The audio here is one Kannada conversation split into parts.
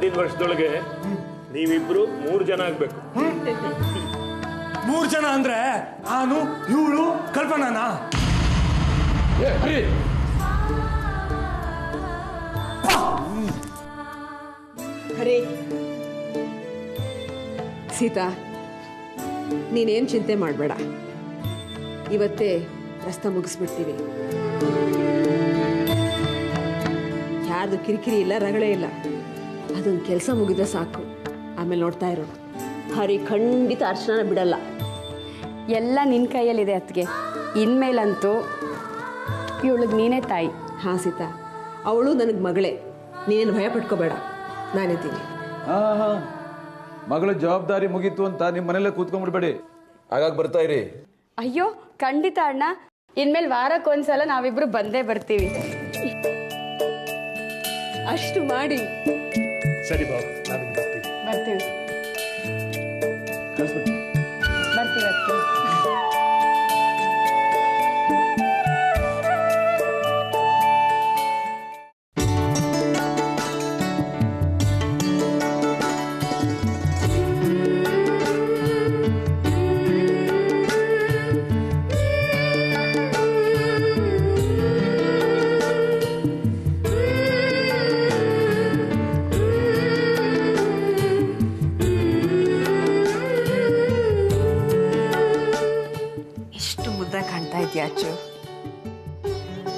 ಮುಂದಿನ ವರ್ಷದೊಳಗೆ ನೀವಿಬ್ರು 3 ಜನ ಆಗ್ಬೇಕು. 3 ಜನ ಅಂದ್ರೆ ನಾನು, ಇವಳು, ಕಲ್ಪನಾನಾ? ಹರೇ ಸೀತಾ, ನೀನೇನು ಚಿಂತೆ ಮಾಡಬೇಡ. ಇವತ್ತೇ ರಸ್ತೆ ಮುಗಿಸ್ಬಿಡ್ತೀವಿ. ಯಾರ್ದು ಕಿರಿಕಿರಿ ಇಲ್ಲ, ರಗಳೇ ಇಲ್ಲ. ಅದೊಂದು ಕೆಲಸ ಮುಗಿದ್ರೆ ಸಾಕು. ಆಮೇಲೆ ನೋಡ್ತಾ ಇರೋ ಹರಿ ಖಂಡಿತ ಅರ್ಚನಾನ ಬಿಡಲ್ಲ. ಎಲ್ಲ ನಿನ್ನ ಕೈಯಲ್ಲಿದೆ ಅತ್ತಿಗೆ. ಇನ್ಮೇಲಂತೂ ಇವಳಿಗೆ ನೀನೇ ತಾಯಿ. ಹಾಂ ಸೀತಾ, ಅವಳು ನನಗೆ ಮಗಳೇ. ನೀನೇನು ಭಯ ಪಟ್ಕೋಬೇಡ, ನಾನಿದ್ದೀನಿ. ಮಗಳ ಜವಾಬ್ದಾರಿ ಮುಗೀತು ಅಂತ ನಿಮ್ಮ ಮನೇಲೆ ಕೂತ್ಕೊಂಡ್ಬಿಡ್ಬೇಡಿ, ಹಾಗಾಗಿ ಬರ್ತಾ ಇರಿ. ಅಯ್ಯೋ ಖಂಡಿತ ಅಣ್ಣ, ಇನ್ಮೇಲೆ ವಾರಕ್ಕೊಂದ್ಸಲ ನಾವಿಬ್ರು ಬಂದೇ ಬರ್ತೀವಿ. ಅಷ್ಟು ಮಾಡಿ. ಸರಿ ಬಾಬು, ನಾವಿನ್ ಬರ್ತೀವಿ. ಬರ್ತೀವಿ ಕಳಿಸ್ಬಿಟ್ಟು ಬರ್ತೀವಿ ಅತ್ತಿಗೆ. ಕಾಣ್ತಾ ಇದೆಯಾ ಅಚ್ಚು?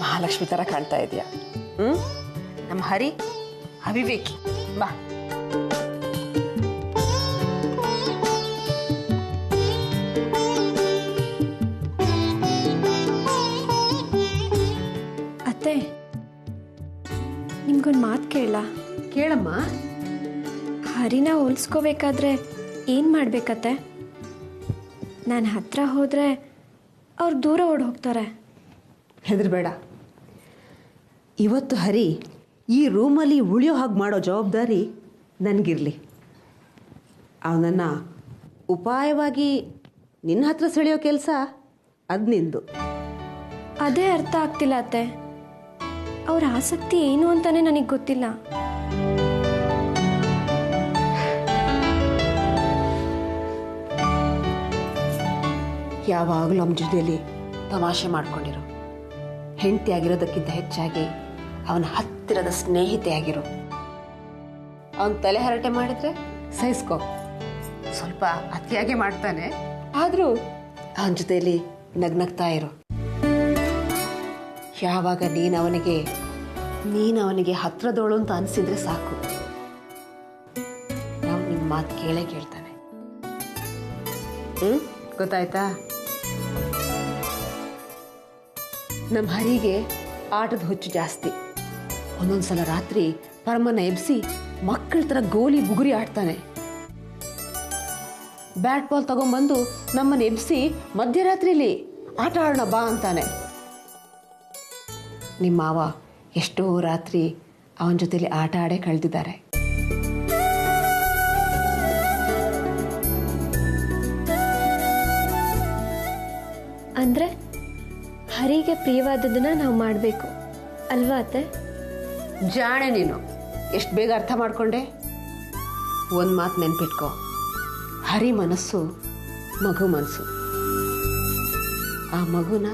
ಮಹಾಲಕ್ಷ್ಮಿ ಥರ ಕಾಣ್ತಾ ಇದೆಯಾ? ನಮ್ಮ ಹರಿ ಅವಿವೇಕಿ. ಬಾ. ಅತ್ತೆ, ನಿಮ್ಗೊಂದು ಮಾತು ಕೇಳ? ಕೇಳಮ್ಮ. ಹರಿನ ಹೋಲಿಸ್ಕೋಬೇಕಾದ್ರೆ ಏನು ಮಾಡ್ಬೇಕತ್ತೆ? ನಾನು ಹತ್ರ ಹೋದರೆ ಅವ್ರು ದೂರ ಓಡಿ ಹೋಗ್ತಾರೆ. ಹೆದರಬೇಡ. ಇವತ್ತು ಹರಿ ಈ ರೂಮಲ್ಲಿ ಉಳಿಯೋ ಹಾಗೆ ಮಾಡೋ ಜವಾಬ್ದಾರಿ ನನಗಿರಲಿ. ಅವನನ್ನು ಉಪಾಯವಾಗಿ ನಿನ್ನ ಹತ್ರ ಸೆಳೆಯೋ ಕೆಲಸ ಅದು ನಿಂದು. ಅದೇ ಅರ್ಥ ಆಗ್ತಿಲ್ಲ ಅತ್ತೆ. ಅವ್ರ ಆಸಕ್ತಿ ಏನು ಅಂತಾನೆ ನನಗೆ ಗೊತ್ತಿಲ್ಲ. ಯಾವಾಗಲೂ ಅವನ ಜೊತೆಯಲ್ಲಿ ತಮಾಷೆ ಮಾಡ್ಕೊಂಡಿರೋ, ಹೆಂಡತಿ ಆಗಿರೋದಕ್ಕಿಂತ ಹೆಚ್ಚಾಗಿ ಅವನ ಹತ್ತಿರದ ಸ್ನೇಹಿತೆ ಆಗಿರೋ. ಅವನ ತಲೆ ಹರಟೆ ಮಾಡಿದ್ರೆ ಸಹಿಸ್ಕೊ. ಸ್ವಲ್ಪ ಅತಿಯಾಗೆ ಮಾಡ್ತಾನೆ, ಆದರೂ ಅವನ ಜೊತೆಯಲ್ಲಿ ನಗ್ನಗ್ತಾ ಇರೋ. ಯಾವಾಗ ನೀನು ಅವನಿಗೆ ಹತ್ರದೋಳು ಅಂತ ಅನಿಸಿದ್ರೆ ಸಾಕು, ನಾವು ನಿಮ್ಮ ಮಾತು ಕೇಳೇ ಕೇಳ್ತಾನೆ. ಗೊತ್ತಾಯ್ತಾ? ನಮ್ಮ ಹರಿಗೆ ಆಟದ ಹುಚ್ಚು ಜಾಸ್ತಿ. ಒಂದೊಂದ್ಸಲ ರಾತ್ರಿ ಪರಮನ ಎಬ್ಸಿ ಮಕ್ಕಳ ಥರ ಗೋಲಿ ಬುಗುರಿ ಆಡ್ತಾನೆ. ಬ್ಯಾಟ್ ಬಾಲ್ ತಗೊಂಡ್ಬಂದು ನಮ್ಮನ್ನು ಎಬ್ಸಿ ಮಧ್ಯರಾತ್ರಿಲಿ ಆಟ ಆಡೋಣ ಬಾ ಅಂತಾನೆ. ನಿಮ್ಮ ಮಾವ ಎಷ್ಟೋ ರಾತ್ರಿ ಅವನ ಜೊತೆಲಿ ಆಟ ಆಡೇ ಕಳೆದಿದ್ದಾರೆ. ಅಂದರೆ ಹರಿಗೆ ಪ್ರಿಯವಾದದನ್ನ ನಾವು ಮಾಡಬೇಕು ಅಲ್ವಾ ಅತ್ತೆ? ಜಾಣೆ ನೀನು, ಎಷ್ಟು ಬೇಗ ಅರ್ಥ ಮಾಡ್ಕೊಂಡೆ. ಒಂದು ಮಾತು ನೆನ್ಪಿಟ್ಕೋ, ಹರಿ ಮನಸ್ಸು ಮಗು ಮನಸ್ಸು. ಆ ಮಗುನ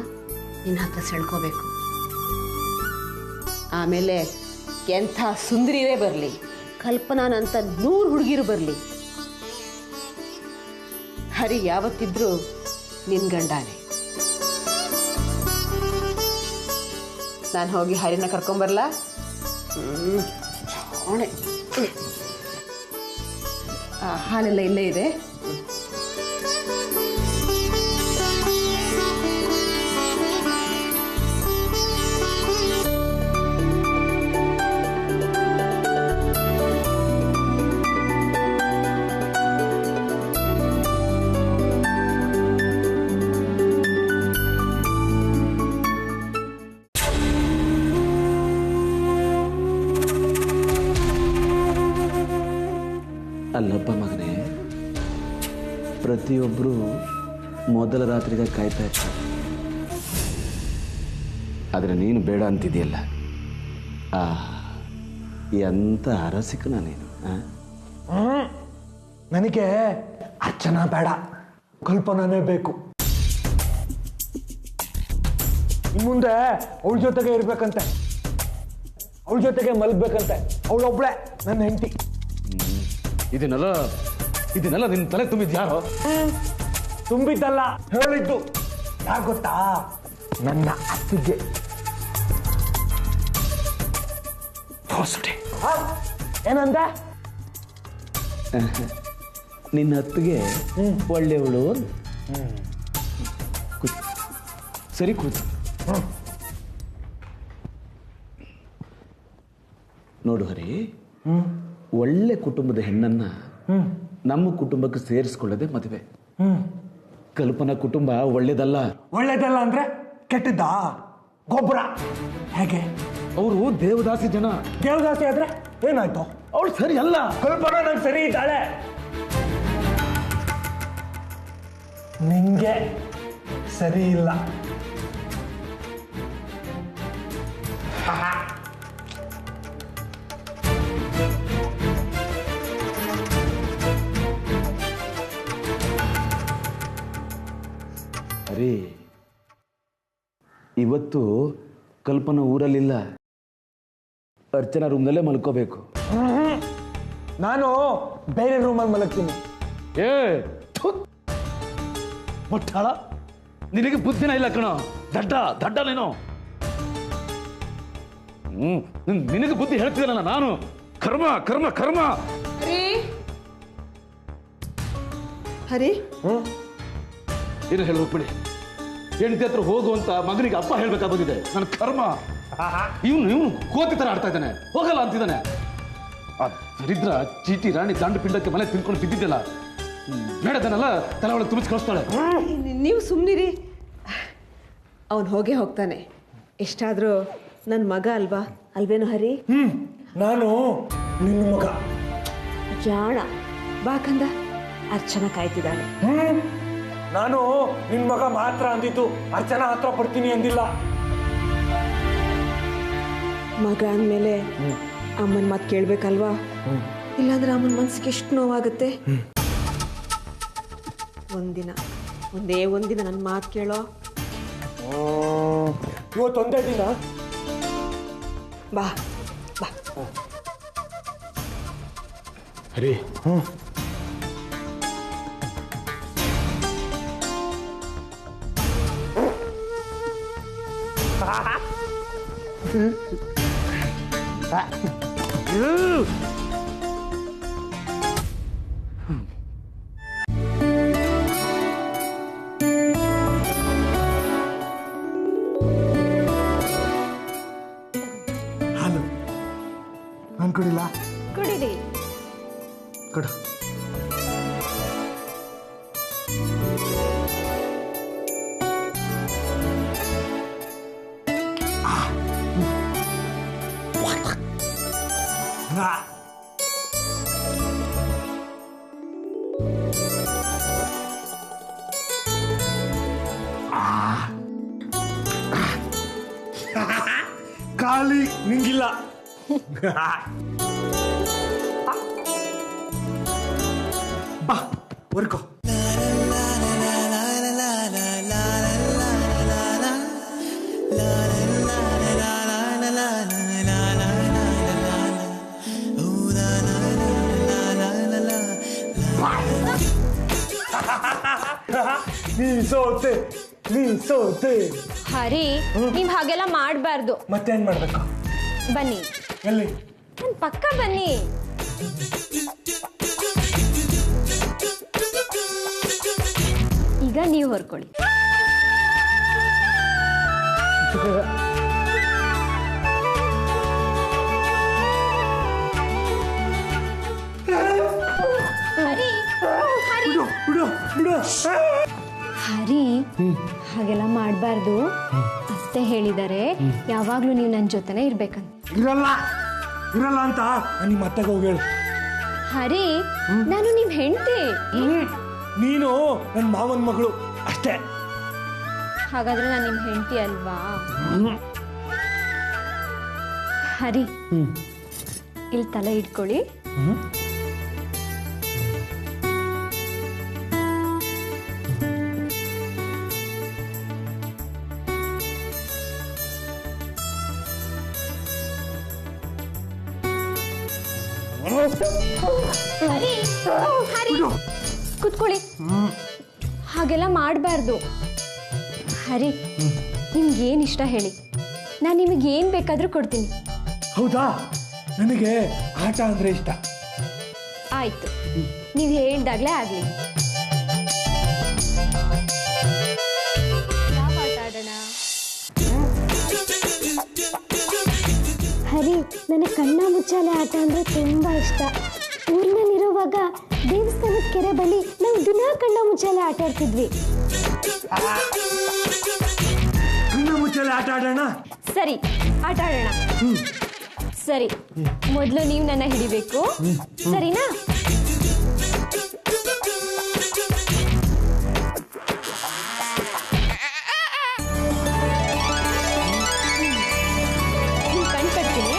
ನಿನ್ನ ಹತ್ರ ಸೆಳ್ಕೋಬೇಕು. ಆಮೇಲೆ ಎಂಥ ಸುಂದರಿರೇ ಬರಲಿ, ಕಲ್ಪನಾನಂತ 100 ಹುಡುಗಿರು ಬರಲಿ, ಹರಿ ಯಾವತ್ತಿದ್ರೂ ನಿನ್ನ ಗಂಡಾನೆ. ನಾನು ಹೋಗಿ ಹರಿನ ಕರ್ಕೊಂಬರಲ್ಲ? ಹಾಲೆಲ್ಲ ಇಲ್ಲೇ ಇದೆ. ಅಲ್ಲಪ್ಪ ಮಗನೇ, ಪ್ರತಿಯೊಬ್ಬರು ಮೊದಲ ರಾತ್ರಿಗೆ ಕಾಯ್ತಾ ಇರ್ತಾರೆ. ಆದರೆ ನೀನು ಬೇಡ ಅಂತಿದೆಯಲ್ಲ, ಎಂತ ಅರಸಿಕನ ನೀನು ನನಗೆ ಅರ್ಚನಾ ಬೇಡ, ಕಲ್ಪನಾನೇ ಬೇಕು. ಇನ್ನು ಮುಂದೆ ಅವಳ ಜೊತೆಗೆ ಇರ್ಬೇಕಂತೆ, ಅವಳ ಜೊತೆಗೆ ಮಲಗ್ಬೇಕಂತೆ. ಅವಳೊಬ್ಳೆ ನನ್ನ ಹೆಂಡತಿ. ಇದನ್ನೆಲ್ಲ ನಿನ್ನ ತಲೆ ತುಂಬಿದ್ಯಾರೋ? ತುಂಬಿದ್ದಲ್ಲ, ಹೇಳಿದ್ದು. ಯಾಕೆ ಗೊತ್ತಾ? ನನ್ನ ಅತ್ತಿಗೆ ಏನಂದ? ನಿನ್ನ ಅತ್ತಿಗೆ ಒಳ್ಳೆಯವಳು. ಸರಿ ಕೂತು. ನೋಡು ಹರಿ, ಒಳ್ಳೆ ಕುಟುಂಬದ ಹೆಣ್ಣನ್ನ ನಮ್ಮ ಕುಟುಂಬಕ್ಕೆ ಸೇರಿಸ್ಕೊಳ್ಳೋದೆ ಮದುವೆ. ಕಲ್ಪನಾ ಕುಟುಂಬ ಒಳ್ಳೇದಲ್ಲ. ಒಳ್ಳೇದಲ್ಲ ಅಂದ್ರೆ ಕೆಟ್ಟದ್ದಾ? ಗೊಬ್ಬರ ಹೇಗೆ? ಅವರು ದೇವದಾಸಿ ಜನ. ದೇವದಾಸಿ ಆದ್ರೆ ಏನಾಯ್ತು? ಅವಳು ಸರಿ ಅಲ್ಲ. ಕಲ್ಪನಾ ನಂಗೆ ಸರಿ ಇದ್ದಾಳೆ. ನಿಂಗೆ ಸರಿ ಇಲ್ಲ. ಅರೇ, ಇವತ್ತು ಕಲ್ಪನಾ ಊರಲ್ಲಿಲ್ಲ, ಅರ್ಚನಾ ರೂಮ್ನಲ್ಲೇ ಮಲ್ಕೋಬೇಕು. ನಾನು ಬೇರೆ ರೂಮಲ್ಲಿ ಮಲಗ್ತೀನಿ. ಮುಟ್ಟಾಳ, ನಿನಗೆ ಬುದ್ಧಿನ ಇಲ್ಲ ಕಣೋ. ದಡ್ಡ ನೀನು. ನಿನಗೆ ಬುದ್ಧಿ ಹೇಳ್ತಿದ್ದಲ್ಲ ನಾನು. ಕರ್ಮ ಕರ್ಮ ಕರ್ಮ. ಹರಿ, ಏನು ಹೇಳಿ ಹೋಗ್ಬಿಡಿ. ಹೆಂಡತಿ ಹತ್ರ ಹೋಗುವಂತ ಮಗನಿಗೆ ಅಪ್ಪ ಹೇಳ್ಬೇಕಾಗಿದೆ. ನನ್ನ ಕರ್ಮ. ಇವನು ಕೋತಿ ತರ ಆಡ್ತಾ ಇದ್ದಾನೆ. ಹೋಗಲ್ಲ ಅಂತಿದ್ದಾನೆ. ಆ ದರಿದ್ರ ಚೀಟಿ ರಾಣಿ ದಂಡ ಪಿಂಡಕ್ಕೆ ಮನೆ ತಿನ್ಕೊಂಡು ಬಿದ್ದಿದ್ದೆಲ್ಲ ಮೇಡದನ್ನೆಲ್ಲ ತಲೆ ಒಳಗೆ ತುಂಬಿಸಿ ಕಳಿಸ್ತಾಳೆ. ನೀವು ಸುಮ್ಮನಿರಿ. ಅವನು ಹೋಗೇ ಹೋಗ್ತಾನೆ. ಎಷ್ಟಾದರೂ ನನ್ನ ಮಗ ಅಲ್ವಾ? ಅಲ್ವೇನು ಹರಿ? ನಾನು ನಿನ್ನ ಮಗ. ಜಾಣ ಬಾಕಂದ. ಅರ್ಚನಾ ಕಾಯ್ತಿದ್ದಾಳೆ. ನಾನು ನಿನ್ ಮಗ ಮಾತ್ರ ಅಂದಿದ್ದು, ಅರ್ಚನಾ ಹತ್ರ ಬರ್ತೀನಿ ಅಂದಿಲ್ಲ. ಮಗ ಅಂದಮೇಲೆ ಅಮ್ಮನ ಮಾತು ಕೇಳ್ಬೇಕಲ್ವಾ? ಇಲ್ಲಾಂದ್ರೆ ಅಮ್ಮನ ಮನ್ಸಿಗೆ ಎಷ್ಟು ನೋವಾಗುತ್ತೆ. ಒಂದೇ ಒಂದಿನ ನನ್ನ ಮಾತು ಕೇಳೋ. ಇವತ್ತೊಂದೇ ದಿನ. ಬಾ ಬಾ. ಹರಿ, ಹಾಲು ನಾನು ಕುಡಿಲ್ಲ. ಕುಡಿರಿ. ಕೊಡು. ಖಾಲಿ ನಿಂಗಿಲ್ಲ. ಬಾ ವರ್ಕೋ. ನೀ ಸೋತೆ. ಹರಿ, ನೀವ್ ಹಾಗೆಲ್ಲ ಮಾಡಬಾರ್ದು. ಮತ್ತೇನ್ ಮಾಡ್ಬೇಕು? ಬನ್ನಿ. ಎಲ್ಲಿ? ನನ್ ಪಕ್ಕ ಬನ್ನಿ. ಈಗ ನೀವು ಹೊರ್ಕೊಳ್ಳಿ. ಹರಿ, ಹರಿ, ಹಾಗೆಲ್ಲ ಮಾಡಬಾರ್ದು. ಅತ್ತೆ ಹೇಳಿದ್ದಾರೆ ಯಾವಾಗ್ಲೂ ನೀವು ನನ್ನ ಜೊತೆನೇ ಇರ್ಬೇಕಂತ. ಇರಲ್ಲ ಅಂತ ನಿಮ್ಮ ಅತ್ತೆಗೆ ಹೋಗಿ ಹೇಳು. ಹರಿ, ನಾನು ನಿಮ್ ಹೆಂಡತಿ. ನೀನು ನನ್ನ ಮಾವನ ಮಗಳು ಅಷ್ಟೇ. ಹಾಗಾದ್ರೆ ನಾನು ನಿಮ್ ಹೆಂಡತಿ ಅಲ್ವಾ? ಹರಿ, ಇಲ್ಲಿ ತಲೆ ಇಟ್ಕೊಳ್ಳಿ. ಕುತ್ಕೊಳ್ಳಿ. ಹಾಗೆಲ್ಲ ಮಾಡಬಾರ್ದು. ಹರಿ, ನಿಮ್ಗೇನು ಇಷ್ಟ ಹೇಳಿ, ನಾನು ನಿಮಗೆ ಏನು ಬೇಕಾದರೂ ಕೊಡ್ತೀನಿ. ಹೌದಾ? ನನಗೆ ಆಟ ಅಂದ್ರೆ ಇಷ್ಟ. ಆಯ್ತು, ನೀವು ಹೇಳ್ದಾಗ್ಲೇ ಆಗಲಿ. ಯಾವ ಆಟ ಆಡೋಣ? ಹರಿ, ನನಗೆ ಕಣ್ಣ ಮುಚ್ಚಾಲೆ ಆಟ ಅಂದರೆ ತುಂಬ ಇಷ್ಟ. ಊರಿನಲ್ಲಿರುವಾಗ ದೇವಸ್ಥಾನದ ಕೆರೆ ಬಳಿ ನಾವು ದಿನಾ ಕಣ್ಣ ಮುಚ್ಚಾಲೆ ಆಟ ಆಡ್ತಿದ್ವಿ. ಕಣ್ಣ ಮುಚ್ಚಾಲೆ ಆಟ ಆಡೋಣ? ಸರಿ, ಆಟ ಆಡೋಣ. ಸರಿ, ಮೊದಲು ನೀವು ನನ್ನ ಹಿಡಿಬೇಕು, ಸರಿನಾ? ಕಣ್ ಕಟ್ತೀನಿ.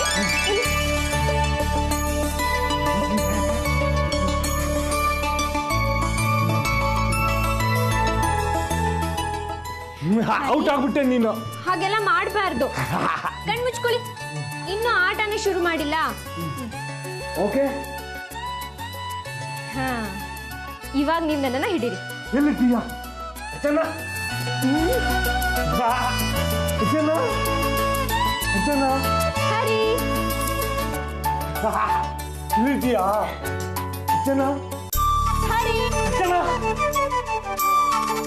ಔಟ್ ಆಗ್ಬಿಟ್ಟೆ ನೀನು. ಹಾಗೆಲ್ಲ ಮಾಡಬಾರ್ದು. ಕಣ್ ಮುಚ್ಕೊಳ್ಳಿ. ಇನ್ನು ಆಟನೇ ಶುರು ಮಾಡಿಲ್ಲ. ಓಕೆ, ಹಾ, ಇವಾಗ ನೀವು ನನ್ನನ್ನು ಹಿಡೀರಿ. ಎಲ್ಲಿದ್ದೀಯಾ? ಅಚ್ಚನ ಅಚ್ಚನ ಅಚ್ಚನ ಹರಿ, ಎಲ್ಲಿದ್ದೀಯಾ? ಅಚ್ಚನ ಹರಿ, ಅಚ್ಚನ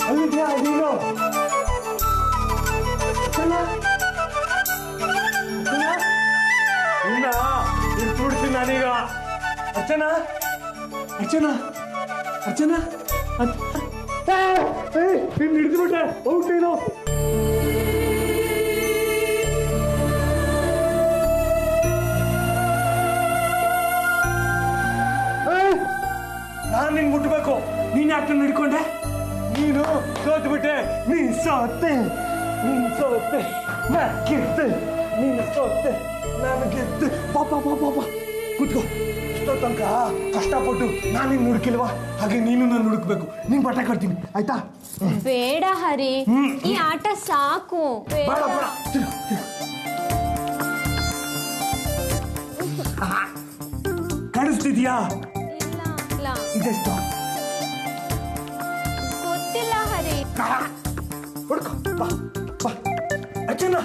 ಅಲ್ಲಿದ್ದೀಯಾ ನೀನು? ಅಚ್ಚನ ಇನ್ನ ಇಟ್ಬಿಡ್ತೀನಿ ನಾನೀಗ. ಅರ್ಚನ ಅರ್ಚನ ಅರ್ಚನ ನೀನು ಹಿಡಿದ್ಬಿಟ್ಟೆ. ಔಟ್ ನೀನು. ನಾನು ನಿನ್ ಮುಟ್ಬೇಕು. ನೀನ್ ಯಾಕೆ ನನ್ನ ಹಿಡ್ಕೊಂಡೆ? ನೀನು ಸೋತ್ಬಿಟ್ಟೆ. ನೀನ್ ಸೋತೆ, ನೀನ್ ಸೋತೆ, ನಾ ಗೆದ್ದೆ. ನೀನು ಸೋತೆ, ನಾನು ಗೆದ್ದೆ. ಪಾಪ ಪಾಪ ಪಾಪ ಕೂತ್ಕೋ. ಇಷ್ಟೋ ತನಕ ಕಷ್ಟಪಟ್ಟು ನಾನು ನಿನ್ನ ಹುಡುಕಿಲ್ವಾ, ಹಾಗೆ ನೀನು ನಾನು ಹುಡುಕ್ಬೇಕು. ನೀನ್ ಬಟ್ಟೆ ಕಟ್ತೀನಿ, ಆಯ್ತಾ? ಬೇಡ ಹರಿ, ಈ ಆಟ ಸಾಕು. ಬೇಡ ಬೇಡ, ಕಾಣಿಸ್ತಿದ್ಯಾ? ಇದೆಷ್ಟು? ಗೊತ್ತಿಲ್ಲ ಹರಿ. ಹುಡ್ಕೋ, ಬಾ ಬಾ. ಅಚ್ಚನ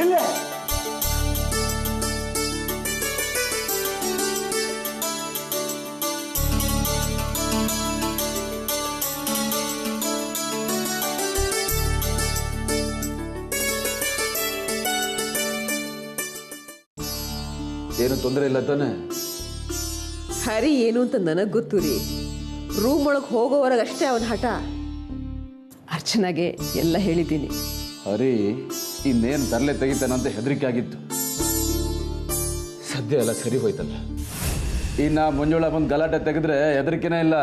ಇಲ್ಲೇ ಏನು ತೊಂದರೆ ಇಲ್ಲ ತಾನೆ? ಹರಿ ಏನು ಅಂತ ನನಗೆ ಗೊತ್ತು ರೀ. ರೂಮ್ ಒಳಗೆ ಹೋಗೋವರೆಗಷ್ಟೇ ಅವನ ಹಠ. ಅರ್ಚನಾಗೆ ಎಲ್ಲ ಹೇಳಿದ್ದೀನಿ. ಹರಿ ಇನ್ನೇನು ತರಲೆ ತೆಗಿತಾನಂತ ಹೆದರಿಕೆ ಆಗಿತ್ತು. ಸದ್ಯ ಎಲ್ಲ ಸರಿ ಹೋಯ್ತಲ್ಲ. ಇನ್ನು ಮುಂಜೋಳ ಬಂದು ಗಲಾಟೆ ತೆಗೆದ್ರೆ ಹೆದರಿಕೆನೇ ಇಲ್ಲ.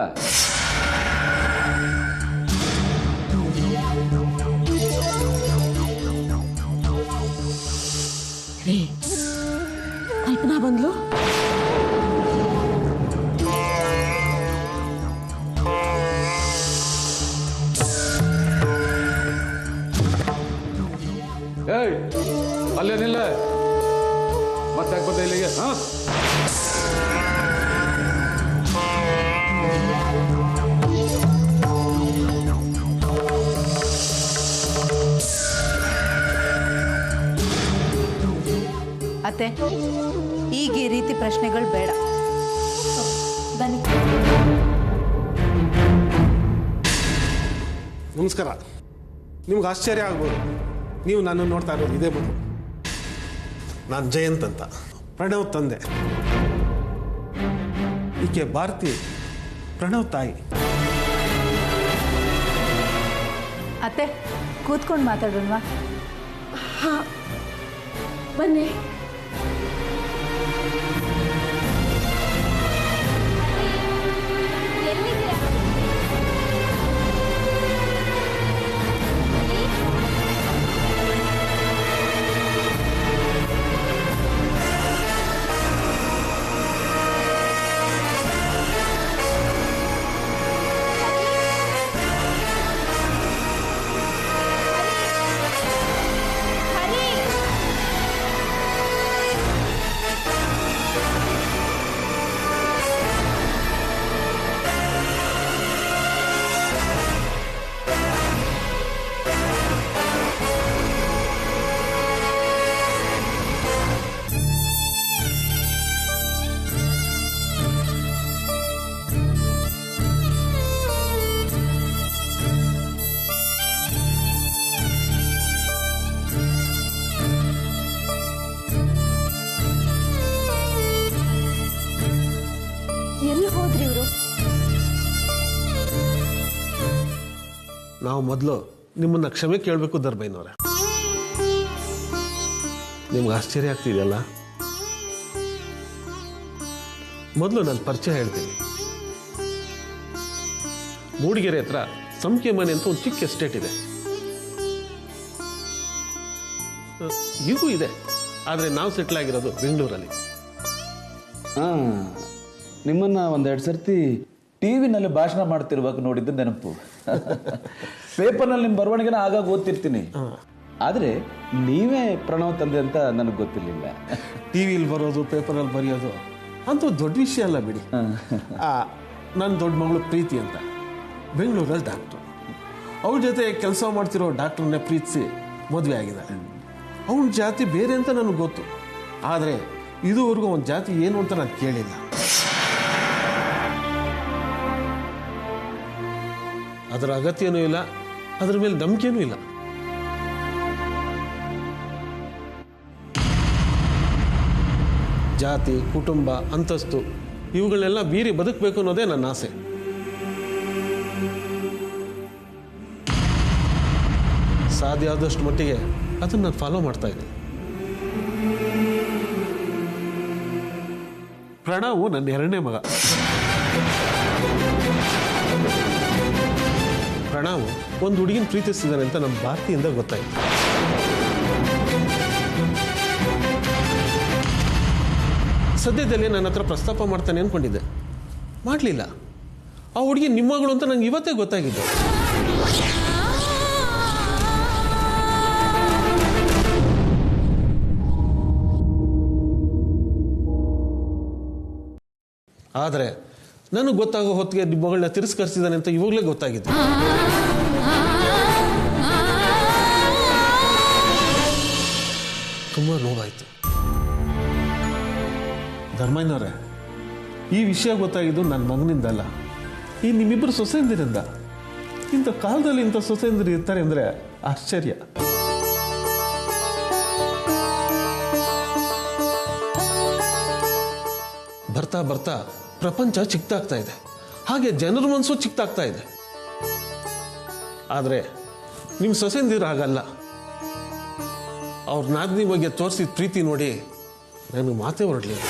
ಕಲ್ಪನಾ ಬಂದ್ಲು. ಏಯ್, ಅಲ್ಲೇನಿಲ್ಲ, ಮತ್ತೆ ಯಾಕೆ ಬಂದ ಇಲ್ಲಿಗೆ? ಹಾ, ಅತ್ತೆ, ಈಗ ಈ ರೀತಿ ಪ್ರಶ್ನೆಗಳು ಬೇಡ. ಬನ್ನಿ. ನಮಸ್ಕಾರ. ನಿಮ್ಗೆ ಆಶ್ಚರ್ಯ ಆಗ್ಬೋದು, ನೀವು ನನ್ನನ್ನು ನೋಡ್ತಾ ಇರೋದು ಇದೇ ಮೊದಲು. ನಾನು ಜಯಂತ್ ಅಂತ, ಪ್ರಣವ್ ತಂದೆ. ಈಕೆ ಭಾರತಿ ಪ್ರಣವ್ ತಾಯಿ. ಅತ್ತೆ ಕೂತ್ಕೊಂಡು ಮಾತಾಡೋಣವಾ? ಬನ್ನಿ. ಎಲ್ಲಿ ಹೋದ್ರಿ ಇವರು? ನಾವು ಮೊದಲು ನಿಮ್ಮನ್ನ ಕ್ಷಮೆ ಕೇಳಬೇಕು ದರ್ಬೈನವ್ರೆ. ನಿಮ್ಗೆ ಆಶ್ಚರ್ಯ ಆಗ್ತಿದೆಯಲ್ಲ? ಮೊದಲು ನನ್ನ ಪರಿಚಯ ಹೇಳ್ತೀನಿ. ಮೂಡಿಗೆರೆ ಹತ್ರ ಸಂಖ್ಯೆ ಮನೆ ಅಂತ ಒಂದು ಚಿಕ್ಕ ಎಸ್ಟೇಟ್ ಇದೆ. ಈಗೂ ಇದೆ, ಆದರೆ ನಾವು ಸೆಟ್ಲ್ ಆಗಿರೋದು ಬೆಂಗಳೂರಲ್ಲಿ. ಹಾಂ, ನಿಮ್ಮನ್ನ ಒಂದೆರಡು ಸರ್ತಿ ಟಿವಿನಲ್ಲಿ ಭಾಷಣ ಮಾಡ್ತಿರುವಾಗ ನೋಡಿದ್ದು ನೆನಪು. ಪೇಪರ್ನಲ್ಲಿ ನಿಮ್ಮ ಬರವಣಿಗೆನ ಆಗಾಗ ಓದ್ತಿರ್ತೀನಿ. ಆದರೆ ನೀವೇ ಪ್ರಣವ್ ತಂದೆ ಅಂತ ನನಗೆ ಗೊತ್ತಿರಲಿಲ್ಲ. ಟಿವಿಲಿ ಬರೋದು, ಪೇಪರಲ್ಲಿ ಬರೆಯೋದು ಅಂತ ದೊಡ್ಡ ವಿಷಯ ಅಲ್ಲ ಬಿಡಿ. ನನ್ನ ದೊಡ್ಡ ಮಗಳು ಪ್ರೀತಿ ಅಂತ ಬೆಂಗಳೂರಲ್ಲಿ ಡಾಕ್ಟ್ರು. ಅವ್ರ ಜೊತೆ ಕೆಲಸ ಮಾಡ್ತಿರೋ ಡಾಕ್ಟ್ರನ್ನೇ ಪ್ರೀತಿಸಿ ಮದುವೆ ಆಗಿದ್ದಾರೆ. ಅವನ ಜಾತಿ ಬೇರೆ ಅಂತ ನನಗೆ ಗೊತ್ತು, ಆದರೆ ಇದುವರೆಗೂ ಅವನ ಜಾತಿ ಏನು ಅಂತ ನಾನು ಕೇಳಿಲ್ಲ. ಅದರ ಅಗತ್ಯನೂ ಇಲ್ಲ, ಅದರ ಮೇಲೆ ನಂಬಿಕೆನೂ ಇಲ್ಲ. ಜಾತಿ, ಕುಟುಂಬ, ಅಂತಸ್ತು ಇವುಗಳನ್ನೆಲ್ಲ ಮೀರಿ ಬದುಕಬೇಕು ಅನ್ನೋದೇ ನನ್ನ ಆಸೆ. ಸಾಧ್ಯ ಆದಷ್ಟು ಮಟ್ಟಿಗೆ ಅದನ್ನು ನಾನು ಫಾಲೋ ಮಾಡ್ತಾ ಇದ್ದೀನಿ. ಪ್ರಣವ್ ನನ್ನ ಎರಡನೇ ಮಗ. ಪ್ರಣವ್ ಒಂದು ಹುಡುಗಿನ ಪ್ರೀತಿಸ್ತಿದ್ದಾನೆ ಅಂತ ನಮ್ಮ ಭಾರತಿಯಿಂದ ಗೊತ್ತಾಯ್ತು. ಸದ್ಯದಲ್ಲಿ ನನ್ನ ಹತ್ರ ಪ್ರಸ್ತಾಪ ಮಾಡ್ತಾನೆ ಅಂದ್ಕೊಂಡಿದ್ದೆ, ಮಾಡಲಿಲ್ಲ. ಆ ಹುಡುಗಿ ನಿಮ್ಮ ಮಗಳು ಅಂತ ನಂಗೆ ಇವತ್ತೇ ಗೊತ್ತಾಗಿದ್ದು. ಆದರೆ ನನಗೆ ಗೊತ್ತಾಗೋ ಹೊತ್ತಿಗೆ ನಿಮ್ಮ ಮಗಳನ್ನ ತಿರಸ್ಕರಿಸಿದ್ದಾನೆ ಅಂತ ಇವಾಗಲೇ ಗೊತ್ತಾಗಿದ್ದು. ತುಂಬ ನೋವಾಯಿತು. ಧರ್ಮಯ್ಯನವರೇ, ಈ ವಿಷಯ ಗೊತ್ತಾಗಿದ್ದು ನನ್ನ ಮಗನಿಂದಲ್ಲ, ಈ ನಿಮ್ಮಿಬ್ಬರು ಸೊಸೆಯಂದಿರಿಂದ. ಇಂಥ ಕಾಲದಲ್ಲಿ ಇಂಥ ಸೊಸೆಯಂದಿರು ಇರ್ತಾರೆ ಅಂದರೆ ಆಶ್ಚರ್ಯ. ಬರ್ತಾ ಬರ್ತಾ ಪ್ರಪಂಚ ಚಿಕ್ಕದಾಗ್ತಾ ಇದೆ, ಹಾಗೆ ಜನರ ಮನಸ್ಸು ಚಿಕ್ಕದಾಗ್ತಾ ಇದೆ. ಆದರೆ ನಿಮ್ಮ ಸೊಸೆಯಂದಿರು ಹಾಗಲ್ಲ. ಅವ್ರ ನಾದಿನಿ ಬಗ್ಗೆ ತೋರಿಸಿದ ಪ್ರೀತಿ ನೋಡಿ ನನಗೆ ಮಾತೇ ಹೊರಡಲಿಲ್ಲ.